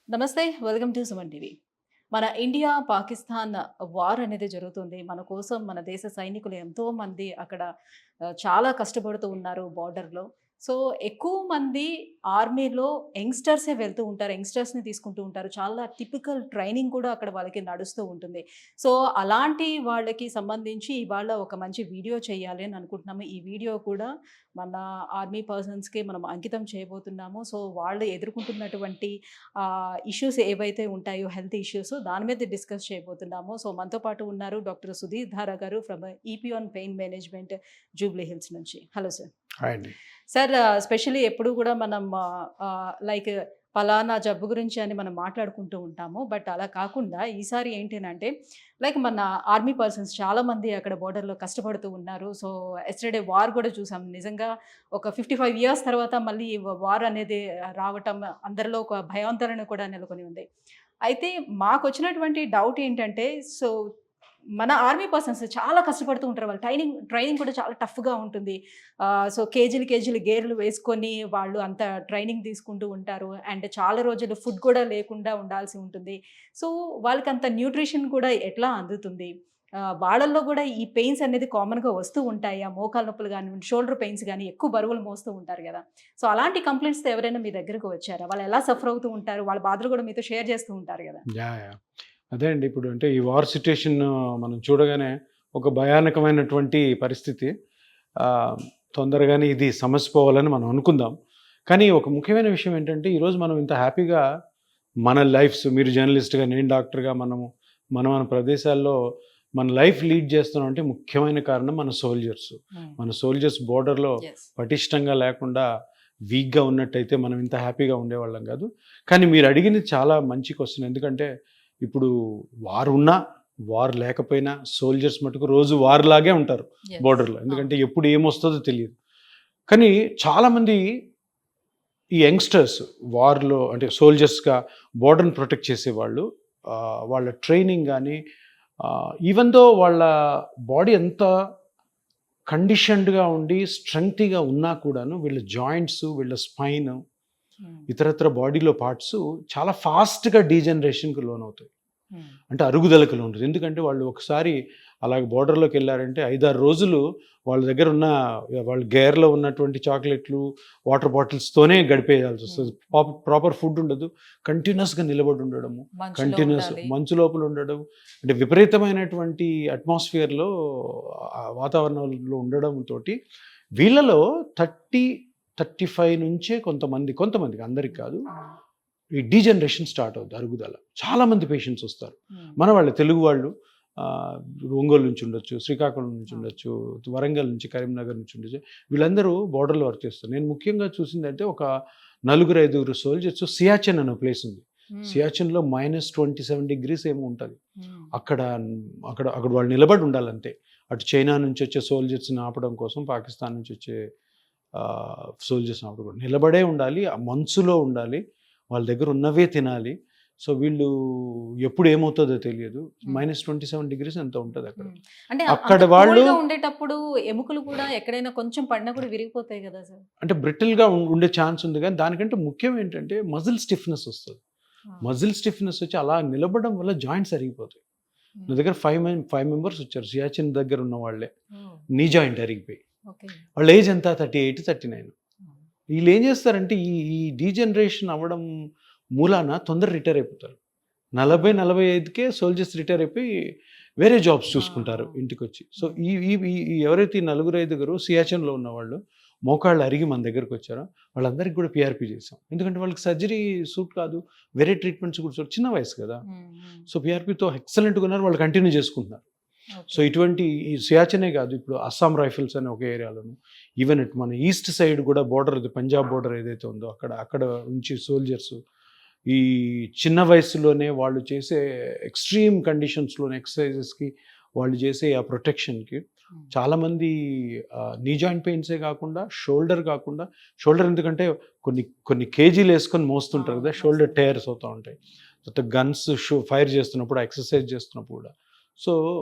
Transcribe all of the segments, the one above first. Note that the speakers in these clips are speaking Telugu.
నమస్తే. Welcome to Suman TV. మన ఇండియా, పాకిస్తాన్ వార్ అనేది జరుగుతుంది. మన కోసం మన దేశ సైనికులు ఎంతోమంది అక్కడ చాలా కష్టపడుతూ ఉన్నారు బార్డర్‌లో. సో, ఎక్కువ మంది ఆర్మీలో యంగ్‌స్టర్సే వెళ్తూ ఉంటారు. యంగ్‌స్టర్స్‌ని తీసుకుంటూ ఉంటారు. చాలా టిపికల్ ట్రైనింగ్ కూడా అక్కడ వాళ్ళకి నడుస్తూ ఉంటుంది. సో, అలాంటి వాళ్ళకి సంబంధించి ఇవాళ ఒక మంచి వీడియో చేయాలి అని అనుకుంటున్నాము. ఈ వీడియో కూడా మన ఆర్మీ పర్సన్స్‌కి మనం అంకితం చేయబోతున్నాము. సో, వాళ్ళు ఎదుర్కొంటున్నటువంటి ఇష్యూస్ ఏవైతే ఉంటాయో హెల్త్ ఇష్యూస్ దాని మీద డిస్కస్ చేయబోతున్నాము. సో, మనతో పాటు ఉన్నారు డాక్టర్ సుధీర్ ధారా గారు ఫ్రమ్ ఈపీఆన్ పెయిన్ మేనేజ్మెంట్ జూబ్లీ హిల్స్ నుంచి. Hello sir. హాయ్ అండి. సార్, స్పెషల్లీ ఎప్పుడు కూడా మనం లైక్ పలానా జబ్బు గురించి అని మనం మాట్లాడుకుంటూ ఉంటాము. బట్ అలా కాకుండా ఈసారి ఏంటనంటే లైక్ మన ఆర్మీ పర్సన్స్ చాలామంది అక్కడ బోర్డర్‌లో కష్టపడుతూ ఉన్నారు. సో, యెస్టర్‌డే వార్ కూడా చూసాం. నిజంగా ఒక 55 ఇయర్స్ తర్వాత మళ్ళీ వార్ అనేది రావటం అందరిలో ఒక భయాందోళన కూడా నెలకొని ఉంది. అయితే మాకొచ్చినటువంటి డౌట్ ఏంటంటే సో, మన ఆర్మీ పర్సన్స్ చాలా కష్టపడుతూ ఉంటారు. వాళ్ళు ట్రైనింగ్ కూడా చాలా టఫ్‌గా ఉంటుంది. సో, కేజీలు గేర్లు వేసుకొని వాళ్ళు అంత ట్రైనింగ్ తీసుకుంటూ ఉంటారు. అండ్ చాలా రోజులు ఫుడ్ కూడా లేకుండా ఉండాల్సి ఉంటుంది. సో, వాళ్ళకంత న్యూట్రిషన్ కూడా ఎట్లా అందుతుంది? వాళ్ళల్లో కూడా ఈ పెయిన్స్ అనేది కామన్‌గా వస్తూ ఉంటాయా? మోకాళ్ళ నొప్పులు గానివ్వండి, షోల్డర్ పెయిన్స్ గాని ఎక్కువ బరువులు మోస్తూ ఉంటారు గదా! సో, అలాంటి కంప్లెయింట్స్‌తో ఎవరైనా మీ దగ్గరకు వచ్చారా? వాళ్ళు ఎలా సఫర్ అవుతూ ఉంటారు? వాళ్ళ బాధలు కూడా మీతో షేర్ చేస్తూ ఉంటారు గదా! యాహ్! అదే అండి. ఇప్పుడు అంటే ఈ వార్ సిట్యుయేషన్ మనం చూడగానే ఒక భయానకమైనటువంటి పరిస్థితి. ఆహ్, తొందరగానే ఇది సమస్య పోవాలని మనం అనుకుందాం. కానీ ఒక ముఖ్యమైన విషయం ఏంటంటే ఈరోజు మనం ఇంత హ్యాపీగా మన లైఫ్స్, మీరు జర్నలిస్ట్‌గా, నేను డాక్టర్‌గా మన మన ప్రదేశాల్లో మన లైఫ్ లీడ్ చేస్తున్నాం అంటే ముఖ్యమైన కారణం మన సోల్జర్స్. మన సోల్జర్స్ బోర్డర్‌లో యెస్. పటిష్టంగా లేకుండా వీక్‌గా ఉన్నట్టయితే మనం ఇంత హ్యాపీగా ఉండేవాళ్ళం కాదు. కానీ మీరు అడిగింది చాలా మంచి క్వెషన్. ఎందుకంటే ఇప్పుడు వార్ ఉన్నా, వార్ లేకపోయినా సోల్జర్స్ మటుకు రోజు వార్ లాగే ఉంటారు యెస్. బోర్డర్‌లో. అవును. ఎందుకంటే ఎప్పుడు ఏమొస్తదో తెలీదు. కానీ చాలామంది ఈ యంగ్‌స్టర్స్ వార్‌లో అంటే సోల్జర్స్‌గా బోర్డర్‌ని ప్రొటెక్ట్ చేసేవాళ్ళు వాళ్ళ ట్రైనింగ్ గానీ ఈవెన్ దో వాళ్ళ బాడీ ఎంత కండిషన్డ్‌గా ఉండి స్ట్రెంగ్తీగా ఉన్నా కూడాను వీళ్ళ జాయింట్స్, వీళ్ళ స్పైన్, ఇతరత్ర బాడీలో పార్ట్స్ చాలా ఫాస్ట్‌గా డీజనరేషన్‌కి లోనవుతాయి. అంటే అరుగుదలకు లోనవుతాయి. ఎందుకంటే వాళ్ళు ఒకసారి అలాగ బోర్డర్‌లోకి వెళ్ళారంటే 5, 6 రోజులు వాళ్ళ దగ్గర ఉన్న వాళ్ళ గేర్‌లో ఉన్నటువంటి చాక్లెట్లు, వాటర్ బాటిల్స్‌తోనే గడిపేయాల్సి వస్తది. ప్రాపర్ ఫుడ్ ఉండదు. కంటిన్యూస్‌గా నిలబడి ఉండడము, మంచు లోపల ఉండడం, అంటే విపరీతమైనటువంటి అట్మాస్ఫియర్‌లో వాతావరణంలో ఉండడంతోటి వీళ్ళలో 30, 35 నుంచే కొంతమందికి అందరికి కాదు, ఈ డీజనరేషన్ స్టార్ట్ అవుద్ది, అరుగుదల. చాలామంది పేషెంట్స్ వస్తారు. మన వాళ్ళే, తెలుగు వాళ్ళు. ఒంగోలు నుంచి ఉండొచ్చు, శ్రీకాకుళం నుంచి ఉండొచ్చు, వరంగల్ నుంచి, కరీంనగర్ నుంచి ఉండొచ్చు. వీళ్ళందరూ బోర్డర్‌లో వర్క్ చేస్తారు. నేను ముఖ్యంగా చూసిందంటే ఒక 4, 5 సోల్జర్స్ సియాచెన్ అనే ప్లేస్ ఉంది. సియాచెన్‌లో -27 డిగ్రీస్ ఏమో ఉంటుంది. అక్కడ అక్కడ అక్కడ వాళ్ళు నిలబడి ఉండాలంతే. అటు చైనా నుంచి వచ్చే సోల్జర్స్ని ఆపడం కోసం, పాకిస్తాన్ నుంచి వచ్చే సోల్జర్స్ని ఆపడం కోసం నిలబడే ఉండాలి. ఆ మంచులో ఉండాలి. వాళ్ళ దగ్గర ఉన్నవే తినాలి. సో వీళ్ళు ఎప్పుడు ఏమవుతుందో తెలియదు. -27 డిగ్రీస్ ఎంత ఉంటుంది అక్కడ. అంటే అక్కడ వాళ్ళు ఉండేటప్పుడు ఎముకలు కూడా ఎక్కడైనా కొంచెం పడినా కూడా విరిగిపోతాయి కదా సార్. అంటే బ్రిటిల్‌గా ఉండే ఛాన్స్ ఉంది. కానీ దానికంటే ముఖ్యం ఏంటంటే మజిల్ స్టిఫ్‌నెస్ వస్తుంది. మజిల్ స్టిఫ్‌నెస్ వచ్చి అలా నిలబడడం వల్ల జాయింట్స్ అరిగిపోతాయి. నా దగ్గర 5 మెంబర్స్ వచ్చారు. సియాచిన్ దగ్గర ఉన్న వాళ్ళే. నీ జాయింట్ అరిగిపోయి. వాళ్ళ ఏజ్ ఎంత? 38, 39. వీళ్ళు ఏం చేస్తారంటే ఈ డీజనరేషన్ అవ్వడం మూలాన తొందర రిటైర్ అయిపోతారు. 40, 45కే సోల్జర్స్ రిటైర్ అయిపోయి వేరే జాబ్స్ చూసుకుంటారు ఇంటికొచ్చి. సో ఈ ఎవరైతే ఈ 4, 5 సియాచెన్‌లో ఉన్నవాళ్ళు మోకాళ్ళు అరిగి మన దగ్గరికి వచ్చారో వాళ్ళందరికీ కూడా పీఆర్పీ చేసాం. ఎందుకంటే వాళ్ళకి సర్జరీ సూట్ కాదు, వేరే ట్రీట్మెంట్స్ కూడా చిన్న వయసు కదా. సో పీఆర్పీతో ఎక్సలెంట్గా ఉన్నారు, వాళ్ళు కంటిన్యూ చేసుకుంటున్నారు. సో ఇటువంటి ఈ సియాచెనే కాదు, ఇప్పుడు అస్సాం రైఫిల్స్ అనే ఒక ఏరియాలోను, ఈవెన్ మన ఈస్ట్ సైడ్ కూడా బోర్డర్, పంజాబ్ బోర్డర్ ఏదైతే ఉందో అక్కడ నుంచి సోల్జర్స్ ఈ చిన్న వయసులోనే వాళ్ళు చేసే ఎక్స్ట్రీమ్ కండిషన్స్లోని ఎక్సర్సైజెస్కి, వాళ్ళు చేసే ఆ ప్రొటెక్షన్కి చాలామంది నీ జాయింట్ పెయిన్సే కాకుండా షోల్డర్ ఎందుకంటే కొన్ని కేజీలు వేసుకొని మోస్తుంటారు కదా, షోల్డర్ టైర్స్ అవుతూ ఉంటాయి. తర్వాత గన్స్ ఫైర్ చేస్తున్నప్పుడు, ఎక్సర్సైజ్ చేస్తున్నప్పుడు కూడా. సో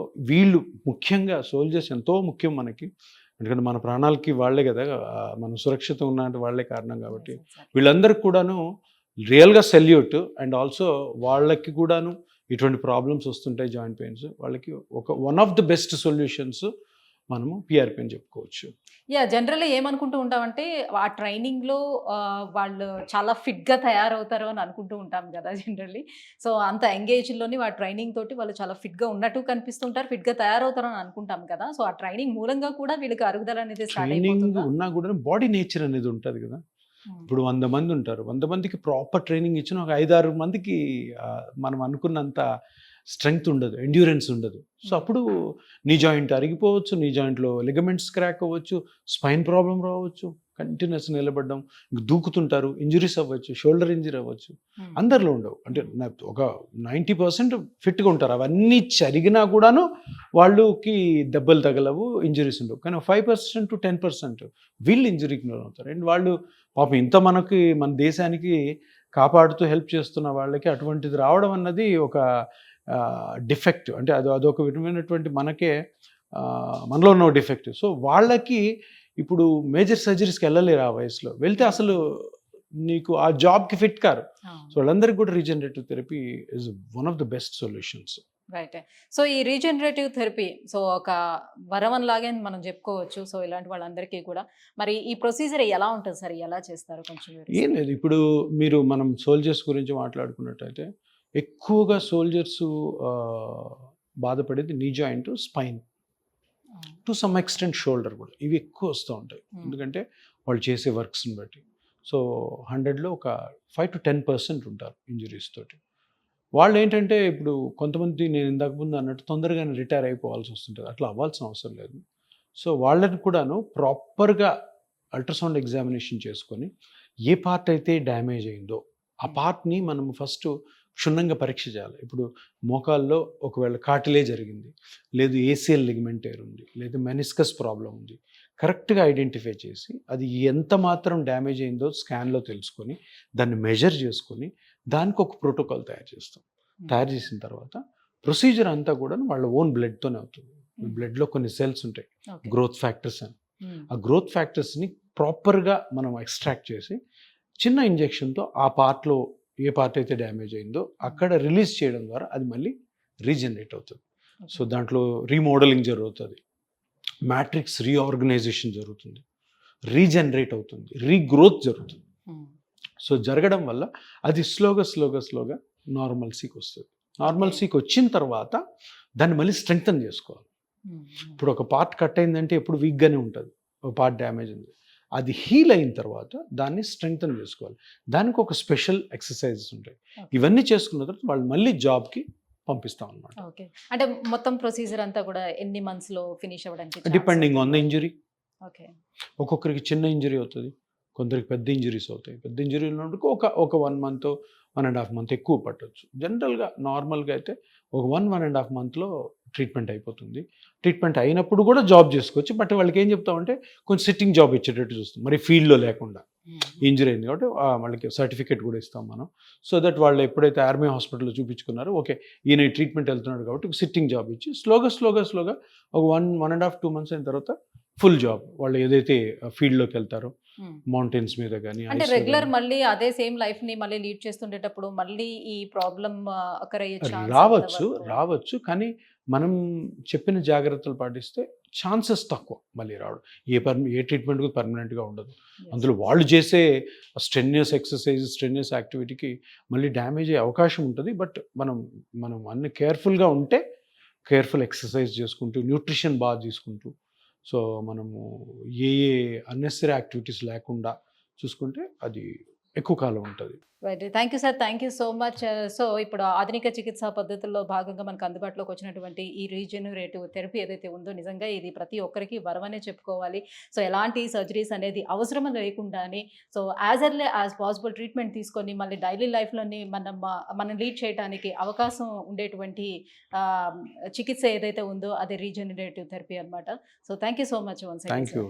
వీళ్ళు ముఖ్యంగా సోల్జర్స్ ఎంతో ముఖ్యం మనకి. ఎందుకంటే మన ప్రాణాలకి వాళ్ళే కదా, మన సురక్షిత ఉన్నట్టు వాళ్ళే కారణం కాబట్టి వీళ్ళందరికీ కూడాను రియల్గా సెల్యూట్. అండ్ ఆల్సో వాళ్ళకి కూడాను ఇటువంటి ప్రాబ్లమ్స్ వస్తుంటాయి జాయింట్ పెయిన్స్, వాళ్ళకి one of the best solutions మనము పిఆర్పి అని చెప్పుకోవచ్చు. జనరల్లీ ఏమనుకుంటూ ఉంటామంటే ఆ ట్రైనింగ్‌లో వాళ్ళు చాలా ఫిట్‌గా తయారవుతారు అని అనుకుంటూ ఉంటాం కదా జనరల్లీ. సో, అంత యంగ్ ఏజ్‌లోని ట్రైనింగ్ తోటి వాళ్ళు చాలా ఫిట్‌గా ఉన్నట్టు కనిపిస్తుంటారు. ఫిట్‌గా తయారవుతారు అని అనుకుంటాం కదా! సో, ఆ ట్రైనింగ్ మూలంగా కూడా వీళ్ళకి అరుగుదల అనేది స్టార్ట్ ట్రైనింగ్ అయిపోతుందా? ఉన్నా కూడా బాడీ నేచర్ అనేది ఉంటుంది కదా. హ్మ్. ఇప్పుడు 100 మంది ఉంటారు. 100 మందికి ప్రాపర్ ట్రైనింగ్ ఇచ్చిన ఒక 5, 6 మందికి మనం అనుకున్నంత స్ట్రెంగ్త్ ఉండదు, ఎండ్యూరెన్స్ ఉండదు. సో అప్పుడు నీ జాయింట్ అరిగిపోవచ్చు, నీ జాయింట్లో లిగమెంట్స్ క్రాక్ అవ్వచ్చు, స్పైన్ ప్రాబ్లం రావచ్చు, కంటిన్యూస్ నిలబడడం, దూకుతుంటారు, ఇంజురీస్ అవ్వచ్చు, షోల్డర్ ఇంజరీ అవ్వచ్చు. అందరిలో ఉండవు. అంటే ఒక 90% ఫిట్గా ఉంటారు. అవన్నీ జరిగినా కూడాను వాళ్ళకి దెబ్బలు తగలవు, ఇంజరీస్ ఉండవు. కానీ 5% to 10% వీళ్ళు ఇంజరీకి అవుతారు. అండ్ వాళ్ళు పాపం ఇంత మన దేశానికి కాపాడుతూ హెల్ప్ చేస్తున్న వాళ్ళకి అటువంటిది రావడం అన్నది ఒక డిఫెక్ట్. అంటే అదొక విధమైనటువంటి మనలో ఉన్న డిఫెక్ట్. సో వాళ్ళకి ఇప్పుడు మేజర్ సర్జరీస్కి వెళ్ళలేరు ఆ వయసులో. వెళ్తే అసలు నీకు ఆ జాబ్కి ఫిట్ కారు. సో వాళ్ళందరికీ కూడా regenerative therapy is one of the best solutions. Right. So ఈ రీజనరేటివ్ థెరపీ సో ఒక వరం లాగే మనం చెప్పుకోవచ్చు. సో ఇలాంటి వాళ్ళందరికీ కూడా మరి ఈ ప్రొసీజర్ ఎలా ఉంటుంది సార్? ఎలా చేస్తారు కొంచెం వివరిస్తారా? ఏం లేదు, ఇప్పుడు మనం సోల్జర్స్ గురించి మాట్లాడుకున్నట్టయితే ఎక్కువగా సోల్జర్స్ బాధపడేది knee joint, spine, to some extent shoulder కూడా. ఇవి ఎక్కువ వస్తూ ఉంటాయి. ఎందుకంటే వాళ్ళు చేసే వర్క్స్ని బట్టి. సో 100లో ఒక 5 to 10% ఉంటారు ఇంజురీస్ తోటి. వాళ్ళు ఏంటంటే ఇప్పుడు కొంతమంది నేను ఇంతకు ముందు అన్నట్టు తొందరగానే రిటైర్ అయిపోవాల్సి వస్తుంటుంది. అట్లా అవ్వాల్సిన అవసరం లేదు. సో వాళ్ళని కూడాను ప్రాపర్గా అల్ట్రాసౌండ్ ఎగ్జామినేషన్ చేసుకొని ఏ పార్ట్ అయితే డ్యామేజ్ అయిందో ఆ పార్ట్ని మనం ఫస్ట్ క్షుణ్ణంగా పరీక్ష చేయాలి. ఇప్పుడు మోకాల్లో ఒకవేళ కార్టిలేజ్ జరిగింది, లేదు ఏసిఎల్ లిగమెంట్ టైర్ ఉంది, లేదు మెనిస్కస్ ప్రాబ్లం ఉంది, కరెక్ట్గా ఐడెంటిఫై చేసి అది ఎంత మాత్రం డ్యామేజ్ అయిందో స్కాన్లో తెలుసుకొని దాన్ని మెజర్ చేసుకొని దానికి ఒక ప్రోటోకాల్ తయారు చేస్తాం. తయారు చేసిన తర్వాత ప్రొసీజర్ అంతా కూడా వాళ్ళ ఓన్ బ్లడ్తోనే అవుతుంది. బ్లడ్లో కొన్ని సెల్స్ ఉంటాయి, గ్రోత్ ఫ్యాక్టర్స్ అని. ఆ గ్రోత్ ఫ్యాక్టర్స్ని ప్రాపర్గా మనం ఎక్స్ట్రాక్ట్ చేసి చిన్న ఇంజెక్షన్తో ఆ పార్ట్లో ఏ పార్ట్ అయితే డ్యామేజ్ అయిందో అక్కడ రిలీజ్ చేయడం ద్వారా అది మళ్ళీ రీజనరేట్ అవుతుంది. సో దాంట్లో రీమోడలింగ్ జరుగుతుంది, మ్యాట్రిక్స్ రీఆర్గనైజేషన్ జరుగుతుంది, రీజనరేట్ అవుతుంది, రీగ్రోత్ జరుగుతుంది. సో జరగడం వల్ల అది స్లోగా నార్మల్సీకి వస్తుంది. నార్మల్సీకి వచ్చిన తర్వాత దాన్ని మళ్ళీ స్ట్రెంగ్తన్ చేసుకోవాలి. ఇప్పుడు ఒక పార్ట్ కట్ అయిందంటే ఎప్పుడు వీక్గానే ఉంటుంది, ఒక పార్ట్ డ్యామేజ్ ఉంది. అది హీల్ అయిన తర్వాత దాన్ని స్ట్రెంగ్తన్ చేసుకోవాలి. దానికి ఒక స్పెషల్ ఎక్సర్సైజెస్ ఉంటాయి. ఇవన్నీ చేసుకున్న తర్వాత వాళ్ళు మళ్ళీ జాబ్కి పంపిస్తాం అన్నమాట. ఓకే. అంటే మొత్తం ప్రొసీజర్ అంతా కూడా ఎన్ని మంత్స్‌లో ఫినిష్ అవ్వడానికి? Depending on the injury. Okay. ఒక్కొక్కరికి చిన్న ఇంజరీ అవుతుంది, కొందరికి పెద్ద ఇంజరీస్ అవుతాయి. పెద్ద ఇంజరీలు ఉన్నందుకు ఒక 1 month, 1.5 month ఎక్కువ పట్టవచ్చు. జనరల్గా నార్మల్గా అయితే ఒక 1.5 monthలో ట్రీట్మెంట్ అయిపోతుంది. ట్రీట్మెంట్ అయినప్పుడు కూడా జాబ్ చేసుకోవచ్చు. బట్ వాళ్ళకి ఏం చెప్తామంటే కొంచెం సిట్టింగ్ జాబ్ ఇచ్చేటట్టు చూస్తాం, మరి ఫీల్డ్లో లేకుండా. ఇంజరీ అయింది కాబట్టి వాళ్ళకి సర్టిఫికేట్ కూడా ఇస్తాం మనం. సో దట్ వాళ్ళు ఎప్పుడైతే ఆర్మీ హాస్పిటల్లో చూపించుకున్నారో ఓకే ఈయన ట్రీట్మెంట్ వెళ్తున్నాడు కాబట్టి సిట్టింగ్ జాబ్ ఇచ్చి స్లోగా ఒక 1.5, 2 months అయిన తర్వాత ఫుల్ జాబ్ వాళ్ళు ఏదైతే ఫీల్డ్లోకి వెళ్తారో మౌంటైన్స్ మీద కానీ. అంటే రెగ్యులర్ మళ్ళీ అదే సేమ్ లైఫ్ ని మళ్ళీ లీడ్ చేస్తుండేటప్పుడు మళ్ళీ ఈ ప్రాబ్లం రావచ్చు. కానీ మనం చెప్పిన జాగ్రత్తలు పాటిస్తే ఛాన్సెస్ తక్కువ మళ్ళీ రావడం. ఏ ట్రీట్మెంట్ కూడా పర్మనెంట్గా ఉండదు. అందులో వాళ్ళు చేసే స్ట్రెన్యూస్ ఎక్సర్సైజ్, స్ట్రెన్యూస్ యాక్టివిటీకి మళ్ళీ డ్యామేజ్ అయ్యే అవకాశం ఉంటుంది. బట్ మనం అన్ని కేర్ఫుల్గా ఉంటే, కేర్ఫుల్ ఎక్సర్సైజ్ చేసుకుంటూ, న్యూట్రిషన్ బాగా తీసుకుంటూ, సో మనము ఏ అన్నెసరీ యాక్టివిటీస్ లేకుండా చూసుకుంటే అది ఎక్కువ కాలం ఉంటుంది. Thank you sir, thank you so much. So ఇప్పుడు ఆధునిక చికిత్సా పద్ధతుల్లో భాగంగా మనకు అందుబాటులోకి వచ్చినటువంటి ఈ రీజనరేటివ్ థెరపీ ఏదైతే ఉందో నిజంగా ఇది ప్రతి ఒక్కరికి వరమనే చెప్పుకోవాలి. సో ఎలాంటి సర్జరీస్ అనేది అవసరం లేకుండానే so as early as possible treatment తీసుకొని మళ్ళీ డైలీ లైఫ్లోని మనం లీడ్ చేయడానికి అవకాశం ఉండేటువంటి చికిత్స ఏదైతే ఉందో అది రీజనరేటివ్ థెరపీ అనమాట. So thank you so much once again. Thank you.